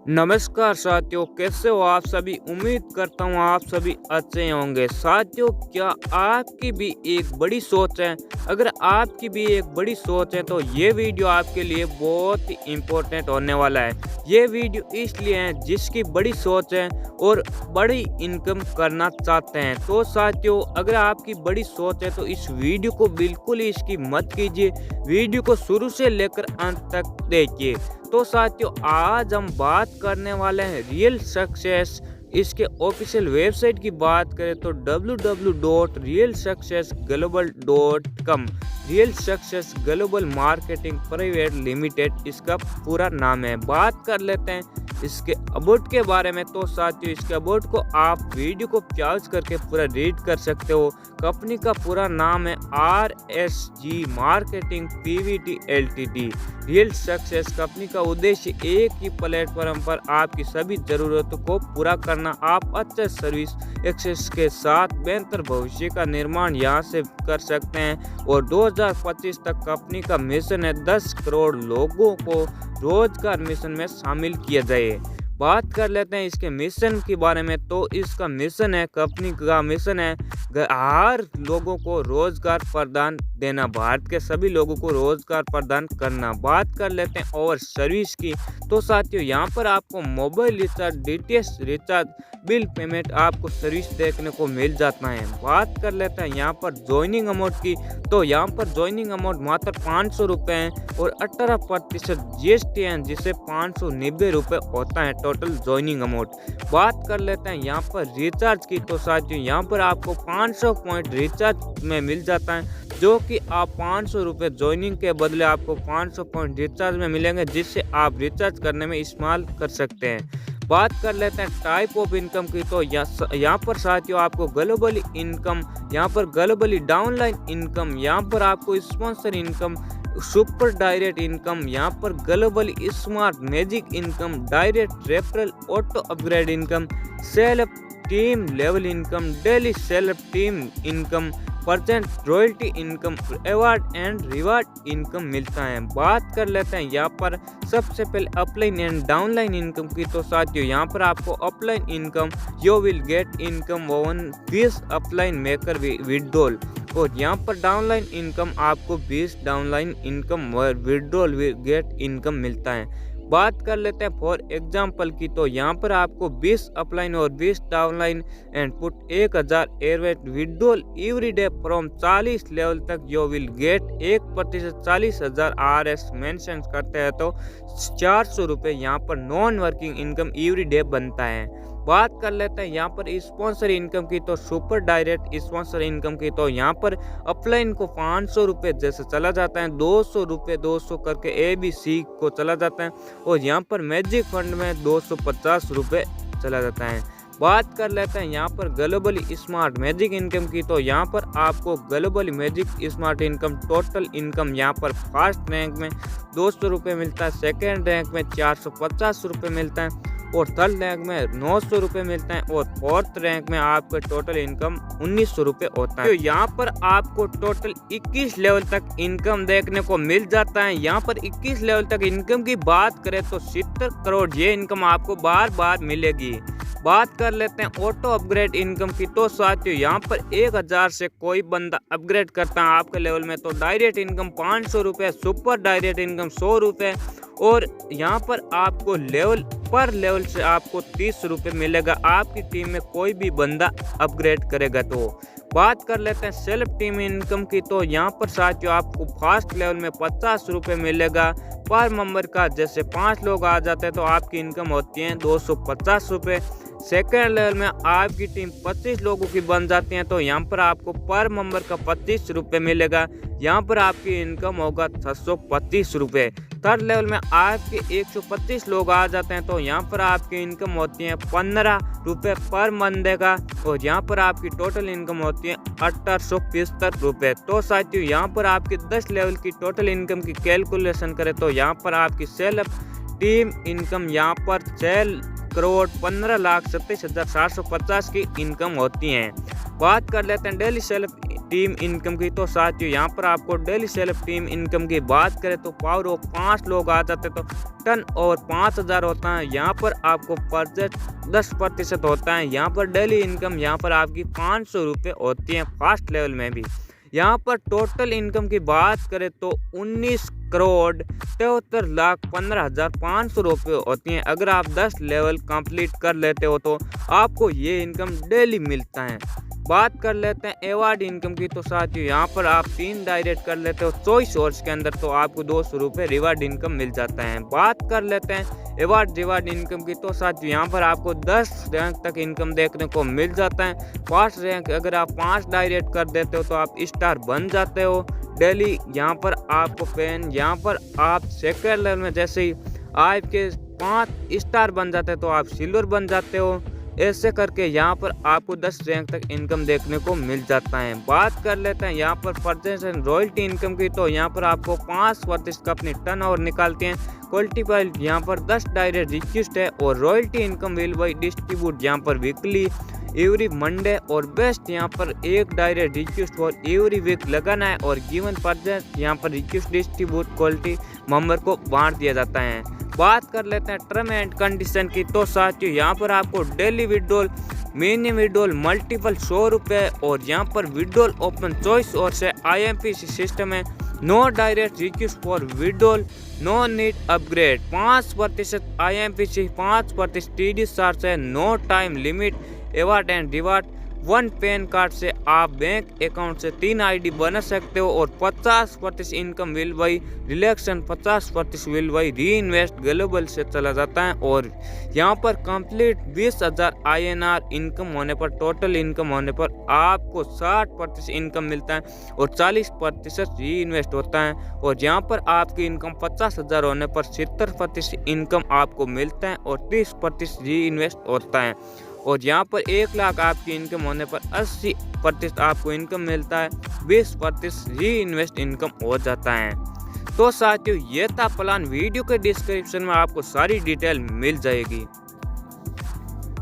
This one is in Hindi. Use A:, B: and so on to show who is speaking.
A: नमस्कार साथियों, कैसे हो आप सभी। उम्मीद करता हूँ आप सभी अच्छे होंगे। साथियों, क्या आपकी भी एक बड़ी सोच है? अगर आपकी भी एक बड़ी सोच है तो ये वीडियो आपके लिए बहुत ही इम्पोर्टेंट होने वाला है। ये वीडियो इसलिए है जिसकी बड़ी सोच है और बड़ी इनकम करना चाहते हैं। तो साथियों, अगर आपकी बड़ी सोच है तो इस वीडियो को बिल्कुल ही इसकी मत कीजिए। वीडियो को शुरू से लेकर अंत तक देखिए। तो साथियों, आज हम बात करने वाले हैं रियल सक्सेस। इसके ऑफिशियल वेबसाइट की बात करें तो www.realsuccessglobal.com। Real success global marketing private limited इसका पूरा नाम है। बात कर लेते हैं इसके अबाउट के बारे में। तो साथियों, इसके अबाउट को आप वीडियो को पॉज करके पूरा रीड कर सकते हो। कंपनी का पूरा नाम है RSG marketing PVT LTD। Real success company का उद्देश्य एक ही प्लेटफॉर्म पर आपकी सभी जरूरतों को पूरा करना। आप अच्छे सर्विस एक्सेस के साथ बेहतर भविष्य का निर्माण यहाँ से कर सकते हैं। और 2025 तक कंपनी का मिशन है 10 करोड़ लोगों को रोजगार मिशन में शामिल किया जाए। बात कर लेते हैं इसके मिशन के बारे में। तो इसका मिशन है, कंपनी का मिशन है हर लोगों को रोजगार प्रदान देना, भारत के सभी लोगों को रोजगार प्रदान करना। बात कर लेते हैं और सर्विस की। तो साथियों, यहाँ पर आपको mobile recharge, DTH recharge, bill payment आपको सर्विस देखने को मिल जाता है। बात कर लेते हैं यहाँ पर ज्वाइनिंग अमाउंट की। तो यहाँ पर ज्वाइनिंग अमाउंट मात्र 500 रुपये है और 18% GST है, जिससे 590 रुपये होता है टोटल ज्वाइनिंग अमाउंट। बात कर लेते हैं यहाँ पर रिचार्ज की। तो साथियों, यहाँ पर आपको 500 पॉइंट रिचार्ज में मिल जाता है, जो कि आप 500 रुपये ज्वाइनिंग के बदले आपको 500 पॉइंट रिचार्ज में मिलेंगे, जिससे आप रिचार्ज करने में इस्तेमाल कर सकते हैं। बात कर लेते हैं टाइप ऑफ इनकम की। तो यहाँ पर साथियों आपको ग्लोबली इनकम, यहाँ पर ग्लोबली डाउनलाइन इनकम, यहाँ पर आपको sponsor income, super direct income, यहाँ पर globally smart magic income, direct referral, auto upgrade income, self team level income, daily self team income, percent royalty income, award and reward income मिलता है। बात कर लेते हैं यहाँ पर सबसे पहले अपलाइन एंड डाउनलाइन इनकम की। तो साथियों, यहाँ पर आपको upline income, you will get income on 20 upline maker withdrawal, और यहाँ पर डाउनलाइन इनकम आपको 20 downline income withdrawal get income मिलता है। बात कर लेते हैं फॉर एग्जाम्पल की। तो यहाँ पर आपको 20 अपलाइन और 20 डाउनलाइन एंड पुट 1000 एयरवेट withdrawal every day from 40 level तक you will get 1% 40,000 RS mention करते हैं तो 400 रुपये यहाँ पर non working income every day बनता है। बात कर लेते हैं यहाँ पर स्पॉन्सर इनकम की। तो सुपर डायरेक्ट स्पॉन्सर इनकम की। तो यहाँ पर अपलाइन को 500 रुपये जैसे चला जाता है, 200 रुपये 200 करके ABC को चला जाता है, और यहाँ पर मैजिक फंड में 250 रुपये चला जाता है। बात कर लेते हैं यहाँ पर ग्लोबली स्मार्ट मैजिक इनकम की। तो यहाँ पर आपको globally magic smart income total income यहाँ पर फर्स्ट रैंक में 200 रुपये मिलता है, सेकेंड रैंक में 450 रुपये मिलता है, और थर्ड रैंक में 900 रुपये मिलता है, और फोर्थ रैंक में आपका टोटल इनकम 1900 रुपये होता है। तो यहाँ पर आपको टोटल 21 लेवल तक इनकम देखने को मिल जाता है। यहाँ पर 21 लेवल तक इनकम की बात करें तो 70 करोड़ ये इनकम आपको बार बार मिलेगी। बात कर लेते हैं ऑटो अपग्रेड इनकम की। तो साथियों, यहाँ पर 1000 से कोई बंदा अपग्रेड करता है आपके लेवल में तो डायरेक्ट इनकम 500 रुपये, सुपर डायरेक्ट इनकम 100 रुपये, और यहाँ पर आपको लेवल पर लेवल से आपको 30 रुपये मिलेगा आपकी टीम में कोई भी बंदा अपग्रेड करेगा तो। बात कर लेते हैं सेल्फ टीम इनकम की। तो यहाँ पर साथियों आपको फर्स्ट लेवल में 50 रुपये मिलेगा पर मेंबर का। जैसे 5 लोग आ जाते हैं तो आपकी इनकम होती है 250 रुपये। सेकेंड लेवल में आपकी टीम 25 लोगों की बन जाती है तो यहाँ पर आपको पर मेंबर का 25 रुपये मिलेगा, यहाँ पर आपकी इनकम होगा 625 रुपये। थर्ड लेवल में आपके 125 लोग आ जाते हैं तो यहाँ पर आपकी इनकम होती है 15 रुपये पर बंदे का, और यहाँ पर आपकी टोटल इनकम होती है 1875 रुपये। तो साथियों, यहाँ पर आपकी 10 लेवल की टोटल इनकम की कैलकुलेशन करें तो यहाँ पर आपकी सेल्फ टीम इनकम यहाँ पर 6 करोड़ 15,27,750 की इनकम होती है। बात कर लेते हैं डेली सेल्फ टीम इनकम की। तो साथियों यहाँ पर आपको डेली सेल्फ टीम इनकम की बात करें तो पावर ऑफ 5 लोग आ जाते तो टर्न ओवर 5000 होता है। यहाँ पर आपको परचेज 10% होता है। यहाँ पर डेली इनकम यहाँ पर आपकी 500 रुपये होती है फास्ट लेवल में भी। यहाँ पर टोटल इनकम की बात करें तो 19,73,15,500 रुपये होती हैं। अगर आप 10 लेवल कंप्लीट कर लेते हो तो आपको ये इनकम डेली मिलता है। बात कर लेते हैं अवार्ड इनकम की। तो साथियों यहाँ पर आप 3 डायरेक्ट कर लेते हो चॉइस ऑर्स के अंदर तो आपको 200 रुपये रिवार्ड इनकम मिल जाता है। बात कर लेते हैं अवार्ड रिवार्ड इनकम की। तो साथियों यहाँ पर आपको 10 रैंक तक इनकम देखने को मिल जाता है। 5 रैंक अगर आप 5 डायरेक्ट कर देते हो तो आप स्टार बन जाते हो डेली। यहाँ पर आपको पेन यहाँ पर आप सेकेंड लेवल में जैसे ही आपके 5 स्टार बन जाते हैं तो आप सिल्वर बन जाते हो। ऐसे करके यहाँ पर आपको 10 रैंक तक इनकम देखने को मिल जाता है। बात कर लेते हैं यहाँ पर परचेज एंड रॉयल्टी इनकम की। तो यहाँ पर आपको 5% का अपनी टर्न ओवर निकालते हैं। क्वालिटी फाइल यहाँ पर 10 डायरेक्ट रिक्वेस्ट है और royalty income will by distribute यहाँ पर वीकली एवरी मंडे और बेस्ट यहाँ पर एक direct request for every week लगाना है और गिवन परचेज यहाँ पर रिक्वेस्ट डिस्ट्रीब्यूट क्वालिटी मेंबर को बांट दिया जाता है। बात कर लेते हैं टर्म एंड कंडीशन की। तो साथियों यहाँ पर आपको daily withdrawal mini withdrawal multiple 100 रुपये और यहाँ पर विड्रॉल ओपन चॉइस और से IMPC सिस्टम है। No direct request for withdrawal no need upgrade 5% IMPC 5% TD charge है। No time limit award and reward 1 pan card से आप बैंक अकाउंट से 3 ID बना सकते हो और 50% income will by reflection 50% will by reinvest global से चला जाता है। और यहाँ पर कंप्लीट 20,000 INR इनकम होने पर टोटल इनकम होने पर आपको 60% इनकम मिलता है और 40% री इन्वेस्ट होता है। और यहाँ पर आपकी इनकम 50,000 होने पर 70% इनकम आपको मिलता है और 30% री इन्वेस्ट होता है। और यहाँ पर 1 लाख आपकी इनकम होने पर 80% आपको इनकम मिलता है, 20% री इन्वेस्ट इनकम हो जाता है। तो साथियों ये था प्लान। वीडियो के डिस्क्रिप्शन में आपको सारी डिटेल मिल जाएगी।